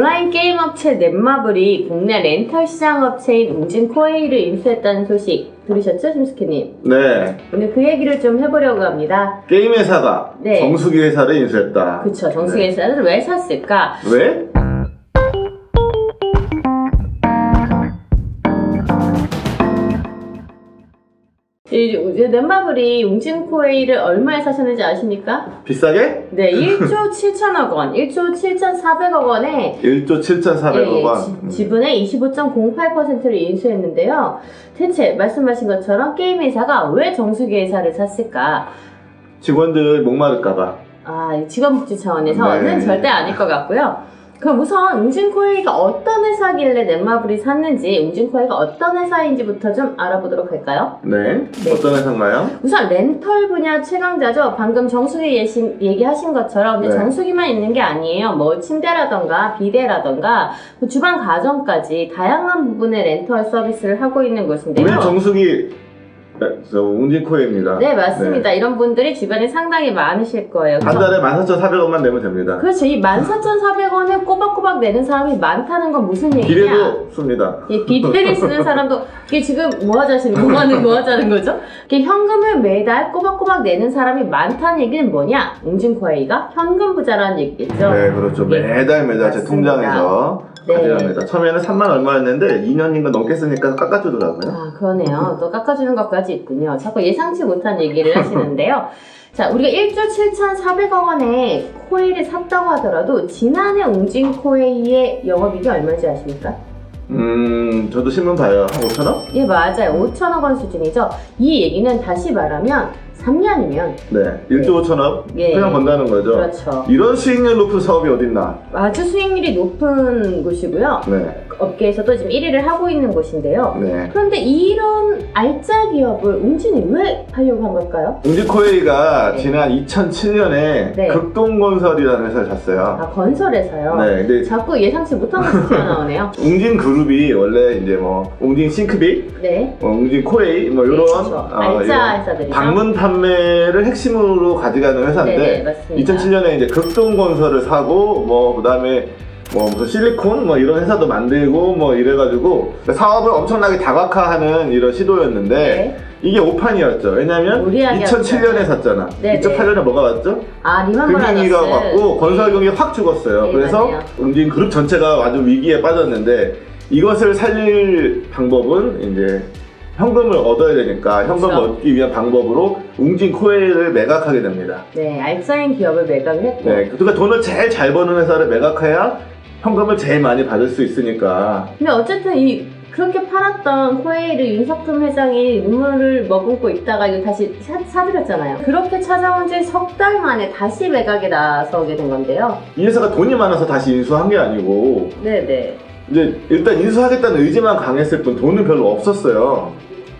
온라인 게임 업체 넷마블이 국내 렌털 시장 업체인 웅진코웨이를 인수했다는 소식 들으셨죠, 심스케님? 네. 오늘 그 얘기를 좀 해보려고 합니다. 게임 회사가 네. 정수기 회사를 인수했다. 그쵸, 정수기 회사를 왜 샀을까? 왜? 이제 넷마블이 웅진코웨이를 얼마에 사셨는지 아십니까? 비싸게? 네, 1조 7천억 원, 1조 7,400억 원에 1조 7,400억 원. 지분의 25.08%를 인수했는데요. 대체 말씀하신 것처럼 게임 회사가 왜 정수기 회사를 샀을까? 직원들 목마를까봐. 아, 직원복지 차원에서는 네. 절대 아닐 것 같고요. 그럼 우선 웅진코웨이가 어떤 회사길래 넷마블이 샀는지, 웅진코웨이가 어떤 회사인지부터 좀 알아보도록 할까요? 네. 네. 어떤 회사인가요? 우선 렌털 분야 최강자죠. 방금 정수기 얘기하신 것처럼 네. 정수기만 있는 게 아니에요. 뭐 침대라던가 비데라던가 뭐 주방 가전까지 다양한 부분의 렌털 서비스를 하고 있는 곳인데요. 우리 정수기 저 웅진코웨이입니다. 네, 맞습니다. 이런 분들이 주변에 상당히 많으실 거예요. 한 달에 14,400원만 내면 됩니다. 그렇죠. 이 14,400원을 꼬박꼬박 내는 사람이 많다는 건 무슨 얘기냐? 비례도 씁니다. 이 비대를 쓰는 사람도 이게 지금 뭐 하자는 거죠? 이게 현금을 매달 꼬박꼬박 내는 사람이 많다는 얘기는 뭐냐? 웅진코웨이가 현금 부자라는 얘기겠죠. 네, 그렇죠. 예. 매달 제 맞습니다. 통장에서 네. 가져갑니다. 처음에는 3만 얼마였는데 2년인가 넘게 쓰니까 깎아주더라고요. 아, 그러네요. 또 깎아주는 것까지 있군요. 자꾸 예상치 못한 얘기를 하시는데요. 자, 우리가 1조 7,400억 원에 코웨이를 샀다고 하더라도 지난해 웅진코웨이의 영업이익이 얼마인지 아십니까? 저도 신문 봐요. 한 5천원? 예, 맞아요. 5천억 원 수준이죠. 이 얘기는 다시 말하면 3년이면 네. 1조 5천억? 예. 그냥 번다는 거죠. 그렇죠. 이런 수익률 높은 사업이 어딨나? 아주 수익률이 높은 곳이고요. 네. 업계에서도 지금 1위를 하고 있는 곳인데요. 네. 그런데 이런 알짜 기업을 웅진이 왜 하려고 한 걸까요? 웅진코웨이가 네. 지난 2007년에 네. 극동건설이라는 회사를 샀어요. 아, 건설에서요? 네. 근데 자꾸 예상치 못한 것이 튀어나오네요. 웅진그룹이 원래 이제 뭐 웅진싱크빅, 네. 웅진코웨이 뭐 이런 그렇죠. 알짜 이런 회사들이죠. 방문 판매를 핵심으로 가져가는 회사인데 네네, 맞습니다. 2007년에 이제 극동건설을 사고 뭐 그다음에 뭐 무슨 실리콘 뭐 이런 회사도 만들고 뭐 이래가지고 사업을 엄청나게 다각화하는 이런 시도였는데 네. 이게 오판이었죠. 왜냐면 무리하게 2007년에 샀잖아. 네네. 2008년에 뭐가 왔죠? 아, 리만 금융위기가 브라더스. 왔고 건설 경기 확 죽었어요. 네, 그래서 맞아요. 웅진 그룹 전체가 아주 위기에 빠졌는데 이것을 살릴 방법은 이제 현금을 얻어야 되니까 현금을 그렇죠. 얻기 위한 방법으로 웅진코웨이를 매각하게 됩니다. 네, 알짜인 기업을 매각을 했고. 네, 그러니까 돈을 제일 잘 버는 회사를 매각해야 현금을 제일 많이 받을 수 있으니까. 근데 어쨌든 그렇게 팔았던 코웨이를 윤석준 회장이 눈물을 머금고 있다가 이거 다시 사들였잖아요. 그렇게 찾아온 지 석 달 만에 다시 매각에 나서게 된 건데요. 이 회사가 돈이 많아서 다시 인수한 게 아니고 네네. 이제 일단 인수하겠다는 의지만 강했을 뿐 돈은 별로 없었어요.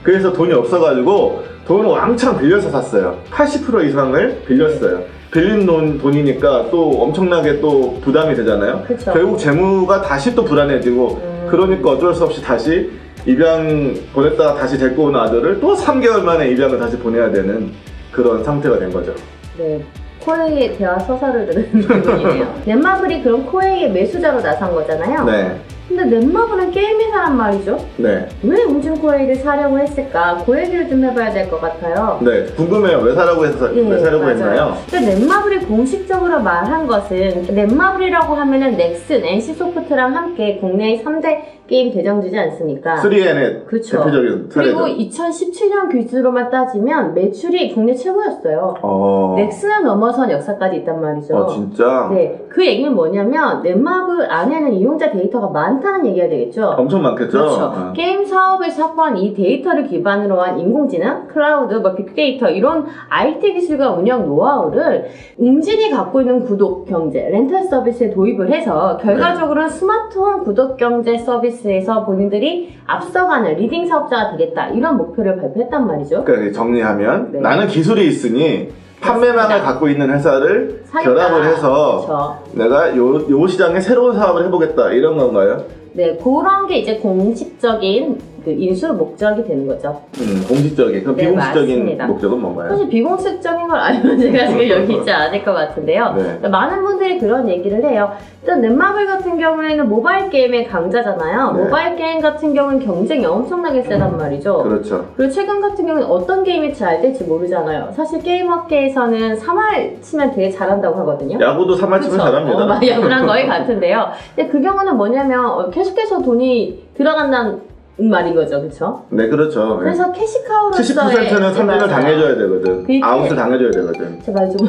그래서 돈이 없어가지고 돈을 왕창 빌려서 샀어요. 80% 이상을 빌렸어요. 빌린 돈이니까 또 엄청나게 또 부담이 되잖아요. 그쵸. 결국 재무가 다시 또 불안해지고 그러니까 어쩔 수 없이 다시 입양 보냈다가 다시 데리고 온 아들을 또 3개월 만에 입양을 다시 보내야 되는 그런 상태가 된 거죠. 네. 코웨이에 대화 서사를 들은 기분이네요. 넷마블이 그럼 코웨이의 매수자로 나선 거잖아요. 네. 근데 넷마블은 게임 회사란 말이죠. 네. 왜 웅진코웨이를 사려고 했을까? 그 얘기를 좀 해봐야 될 것 같아요. 네. 궁금해요. 왜 사라고 맞아요. 했나요? 근데 넷마블이 공식적으로 말한 것은 넷마블이라고 하면은 넥슨, NC소프트랑 함께 국내의 3대 게임 대장주지 않습니까? 3N의 그쵸. 대표적인 사례죠. 그리고 2017년 기준으로만 따지면 매출이 국내 최고였어요. 넥슨을 넘어선 역사까지 있단 말이죠. 아, 진짜? 네, 그 얘기는 뭐냐면 넷마블 안에는 이용자 데이터가 많다는 얘기가 되겠죠. 엄청 많겠죠? 그렇죠. 게임 사업에서 확보한 이 데이터를 기반으로 한 인공지능, 클라우드, 뭐 빅데이터 이런 IT 기술과 운영 노하우를 웅진이 갖고 있는 구독 경제, 렌탈 서비스에 도입을 해서 결과적으로는 스마트홈 구독 경제 서비스에서 본인들이 앞서가는 리딩 사업자가 되겠다 이런 목표를 발표했단 말이죠. 그러니까 정리하면 네. 나는 기술이 있으니 판매망을 맞습니다. 갖고 있는 회사를 사겠다. 결합을 해서 그렇죠. 내가 요 시장에 새로운 사업을 해보겠다 이런 건가요? 네, 그런 게 이제 공식적인 그 인수 목적이 되는 거죠. 공식적인. 그럼 네, 비공식적인 맞습니다. 목적은 뭔가요? 사실 비공식적인 걸 알면 제가 지금 여기 있지 않을 것 같은데요. 네. 많은 분들이 그런 얘기를 해요. 일단 넷마블 같은 경우에는 모바일 게임의 강자잖아요. 네. 모바일 게임 같은 경우는 경쟁이 엄청나게 세단 말이죠. 그렇죠. 그리고 최근 같은 경우는 어떤 게임이 잘 될지 모르잖아요. 사실 게임 업계에서는 3할 치면 되게 잘한다고 하거든요. 야구도 3할 치면 잘합니다. 야구랑 거의 같은데요. 근데 그 경우는 뭐냐면 계속해서 돈이 들어간다는 말인 거죠, 그렇죠? 네, 그렇죠. 그래서 캐시카우로서의 70%는 삼진을 당해줘야 되거든. 그게- 아웃을 당해줘야 되거든. 제발 좀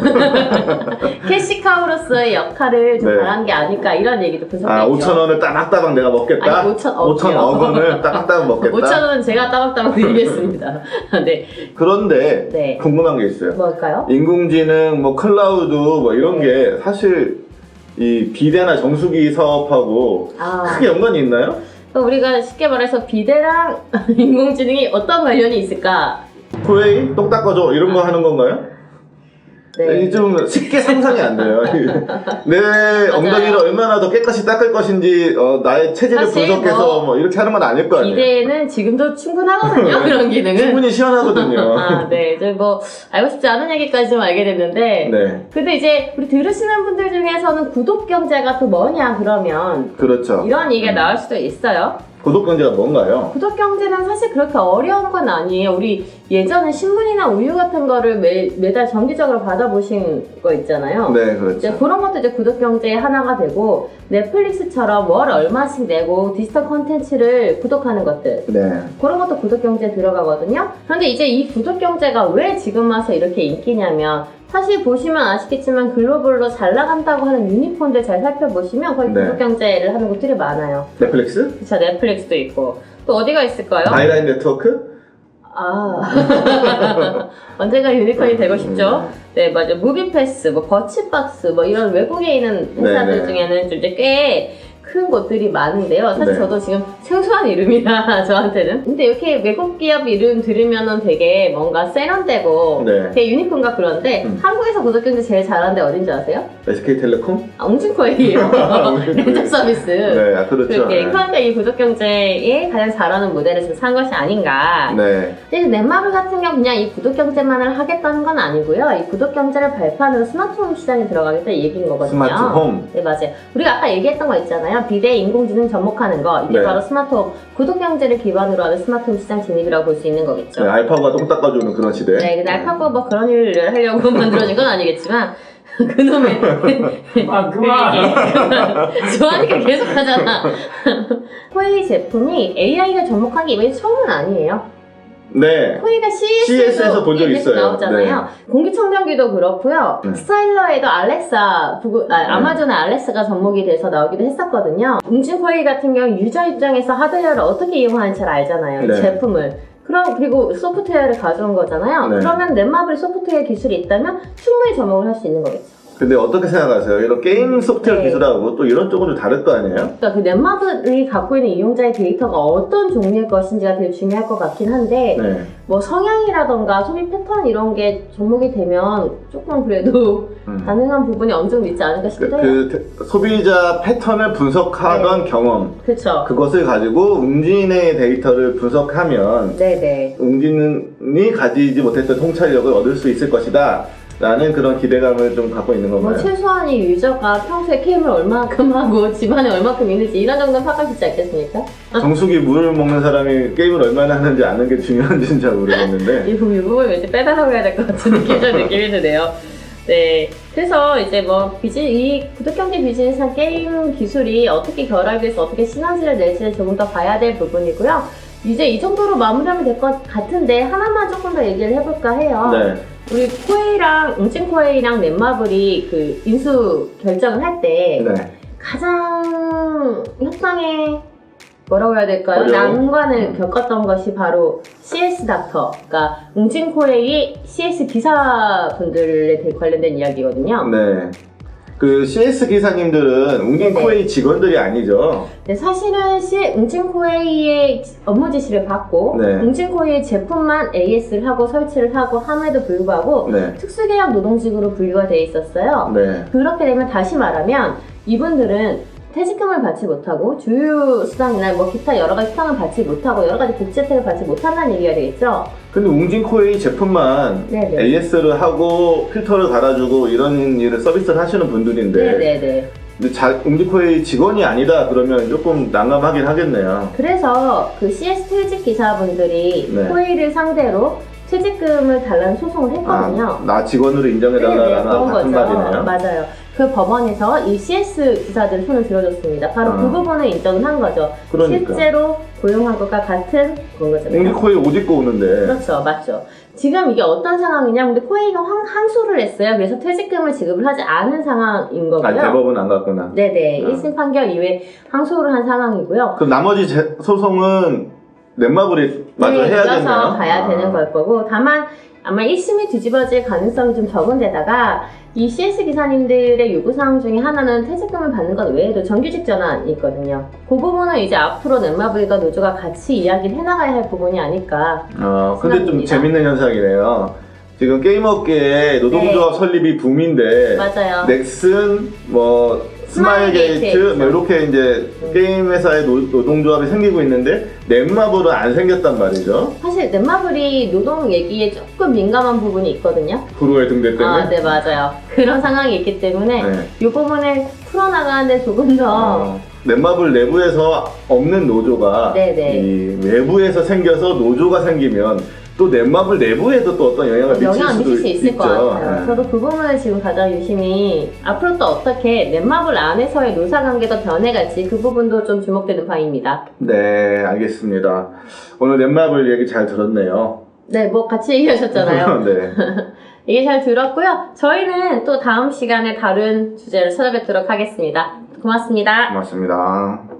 캐시카우로서의 역할을 좀 네. 잘한 게 아닐까 이런 얘기도 분석돼 아, 있죠. 5,000원을 따박따박 내가 먹겠다? 아니, 5,000억 5,000억 원을 따박따박 먹겠다? 5,000원은 제가 따박따박 드리겠습니다. 네, 그런데 네. 궁금한 게 있어요. 뭘까요? 인공지능, 뭐 클라우드 뭐 이런 네. 게 사실 이 비대나 정수기 사업하고 아, 크게 연관이 있나요? 그럼 우리가 쉽게 말해서 비대랑 인공지능이 어떤 관련이 있을까? 후웨이 똑 닦아줘 이런 거 하는 건가요? 네. 이게 좀 쉽게 상상이 안 돼요. 내 엉덩이를 얼마나 더 깨끗이 닦을 것인지 나의 체질을 사실 분석해서 뭐 이렇게 하는 건 아닐 거 아니에요. 비대는 지금도 충분하거든요. 그런 기능은. 충분히 시원하거든요. 아, 네. 이제 뭐 알고 싶지 않은 얘기까지 좀 알게 됐는데. 네, 근데 이제 우리 들으시는 분들 중에서는 구독 경제가 또 뭐냐 그러면 그렇죠. 이런 얘기가 나올 수도 있어요. 구독 경제가 뭔가요? 구독 경제는 사실 그렇게 어려운 건 아니에요. 우리 예전에 신문이나 우유 같은 거를 매달 정기적으로 받아보신 거 있잖아요. 네, 이제 그렇죠. 그런 것도 이제 구독 경제의 하나가 되고 넷플릭스처럼 월 얼마씩 내고 디지털 콘텐츠를 구독하는 것들 네, 그런 것도 구독 경제에 들어가거든요. 그런데 이제 이 구독 경제가 왜 지금 와서 이렇게 인기냐면 사실 보시면 아시겠지만 글로벌로 잘 나간다고 하는 유니콘들 잘 살펴보시면 거의 네. 구독 경제를 하는 곳들이 많아요. 넷플릭스? 그쵸, 넷플릭스도 있고 또 어디가 있을까요? 아이라인 네트워크? 아 언젠가 유니콘이 되고 싶죠. 네 맞아. 무비패스, 뭐 버치박스 뭐 이런 외국에 있는 회사들 네네. 중에는 좀 이제 꽤 큰 곳들이 많은데요. 사실 네. 저도 지금 생소한 이름이라 저한테는. 근데 이렇게 외국 기업 이름 들으면은 되게 뭔가 세련되고 네. 되게 유니콘과 그런데 한국에서 구독 경제 제일 잘하는 데 어딘지 아세요? SK텔레콤? 아, 웅진코이예요. 렌탈 서비스. 네, 아, 그렇죠. 그렇게 네. 그러니까 이 구독 경제에 가장 잘하는 모델을 지금 산 것이 아닌가. 네. 근데 넷마블 같은 경우 그냥 이 구독 경제만을 하겠다는 건 아니고요. 이 구독 경제를 발판으로 스마트홈 시장에 들어가겠다 이 얘기인 거거든요. 스마트홈. 네 맞아요. 우리가 아까 얘기했던 거 있잖아요. 비대 인공지능 접목하는 거 이게 네. 바로 스마트홈 구독 경제를 기반으로 하는 스마트홈 시장 진입이라고 볼 수 있는 거겠죠. 네, 알파고가 똥 닦아주는 그런 시대. 네, 근데 알파고 뭐 그런 일을 하려고 만들어진 건 아니겠지만 그놈의 그만. 좋아하니까 계속 하잖아. 코웨이 제품이 AI가 접목한 게 이번이 처음은 아니에요. 네. 코웨이가 CES에서 본 적 있어요. 나오잖아요. 공기청정기도 그렇고요. 스타일러에도 알렉사, 아마존의 알렉사가 접목이 돼서 나오기도 했었거든요. 웅진 코웨이 같은 경우 유저 입장에서 하드웨어를 어떻게 이용하는지 잘 알잖아요. 이 네. 제품을. 그리고 소프트웨어를 가져온 거잖아요. 네. 그러면 넷마블이 소프트웨어 기술이 있다면 충분히 접목을 할 수 있는 거겠죠. 근데 어떻게 생각하세요? 이런 게임 소프트웨어 네. 기술하고 또 이런 쪽은 좀 다를 거 아니에요? 그러니까 그 넷마블이 갖고 있는 이용자의 데이터가 어떤 종류일 것인지가 되게 중요할 것 같긴 한데 네. 뭐 성향이라던가 소비 패턴 이런 게 접목이 되면 조금 그래도 가능한 부분이 어느 정도 있지 않을까 싶기도 해요. 소비자 패턴을 분석하던 경험, 그렇죠. 그것을 가지고 웅진의 데이터를 분석하면 네네. 웅진이 가지지 못했던 통찰력을 얻을 수 있을 것이다 라는 그런 기대감을 좀 갖고 있는 뭐 건가요? 최소한 이 유저가 평소에 게임을 얼마큼 하고 집안에 얼마큼 있는지 이런 정도는 파악할 수 있지 않겠습니까? 정수기 물을 먹는 사람이 게임을 얼마나 하는지 아는 게 중요한지는 잘 모르겠는데 이 부분 왠지 빼달라고 해야 될 것 같은 느낌이 드네요. 네. 그래서 이제 뭐 이 구독경제 비즈니스랑 게임 기술이 어떻게 결합해서 어떻게 시너지를 낼지를 조금 더 봐야 될 부분이고요. 이제 이 정도로 마무리하면 될 것 같은데 하나만 조금 더 얘기를 해볼까 해요. 네. 우리 코웨이랑 웅진코웨이랑 넷마블이 그 인수 결정을 할 때 네. 가장 협상에 뭐라고 해야 될까요? 어려워. 난관을 겪었던 것이 바로 CS 닥터, 그러니까 웅진코웨이 CS 기사분들에 관련된 이야기거든요. 네. 그 CS 기사님들은 웅진 네네. 코웨이 직원들이 아니죠. 네, 사실은 웅진코웨이의 업무 지시를 받고 네. 웅진코웨이 제품만 AS를 하고 설치를 하고 함에도 불구하고 네. 특수계약 노동직으로 분류가 돼 있었어요. 네. 그렇게 되면 다시 말하면 이분들은 퇴직금을 받지 못하고 주유 수당이나 뭐 기타 여러 가지 수당을 받지 못하고 여러 가지 복지 혜택을 받지 못한다는 얘기가 되겠죠? 근데 웅진코웨이 제품만 네네. AS를 하고 필터를 갈아주고 이런 일을 서비스를 하시는 분들인데 네네네. 근데 웅진코웨이 직원이 아니다 그러면 조금 난감하긴 하겠네요. 그래서 그 CS 퇴직 기사분들이 네. 코웨이를 상대로 퇴직금을 달라는 소송을 했거든요. 나 직원으로 인정해달라는 그런 같은 거죠. 말이네요. 맞아요. 그 법원에서 이 CS 기사들 손을 들어줬습니다. 바로 그 부분을 인정을 한 거죠. 그러니까. 실제로 고용한 것과 같은 그런 거잖아요. 웅진코웨이 옷 입고 오는데 그렇죠. 맞죠. 지금 이게 어떤 상황이냐? 근데 코웨이가 항소를 했어요. 그래서 퇴직금을 지급을 하지 않은 상황인 거고요. 아니 대법은 안 갔구나. 네네. 아. 1심 판결 이후에 항소를 한 상황이고요. 그럼 나머지 소송은 넷마블이 마저 네, 해야겠네요. 늦어서 가야 되는 걸 거고, 다만 아마 1심이 뒤집어질 가능성이 좀 적은 데다가 이 CS 기사님들의 요구사항 중에 하나는 퇴직금을 받는 것 외에도 정규직 전환이 있거든요. 그 부분은 이제 앞으로 넷마블과 노조가 같이 이야기를 해나가야 할 부분이 아닐까. 근데 좀 생각합니다. 재밌는 현상이네요. 지금 게임업계의 노동조합 설립이 붐인데 맞아요. 넥슨, 뭐 스마일게이트 스마일게이트 뭐 이렇게 이제 게임 회사의 노동조합이 생기고 있는데 넷마블은 안 생겼단 말이죠. 사실 넷마블이 노동 얘기에 조금 민감한 부분이 있거든요. 불후의 등대 때문에. 네, 맞아요. 그런 상황이 있기 때문에 네. 이 부분을 풀어나가는데 조금 더 넷마블 내부에서 없는 노조가 네네. 이 외부에서 생겨서 노조가 생기면 또 넷마블 내부에도 또 어떤 영향을 미칠 수 있을 것 같아요. 네. 저도 그 부분을 지금 가장 유심히 앞으로 또 어떻게 넷마블 안에서의 노사관계가 변해갈지 그 부분도 좀 주목되는 바입니다. 네, 알겠습니다. 오늘 넷마블 얘기 잘 들었네요. 네, 뭐 같이 얘기하셨잖아요. 네. 얘기 잘 들었고요. 저희는 또 다음 시간에 다른 주제를 찾아뵙도록 하겠습니다. 고맙습니다. 고맙습니다.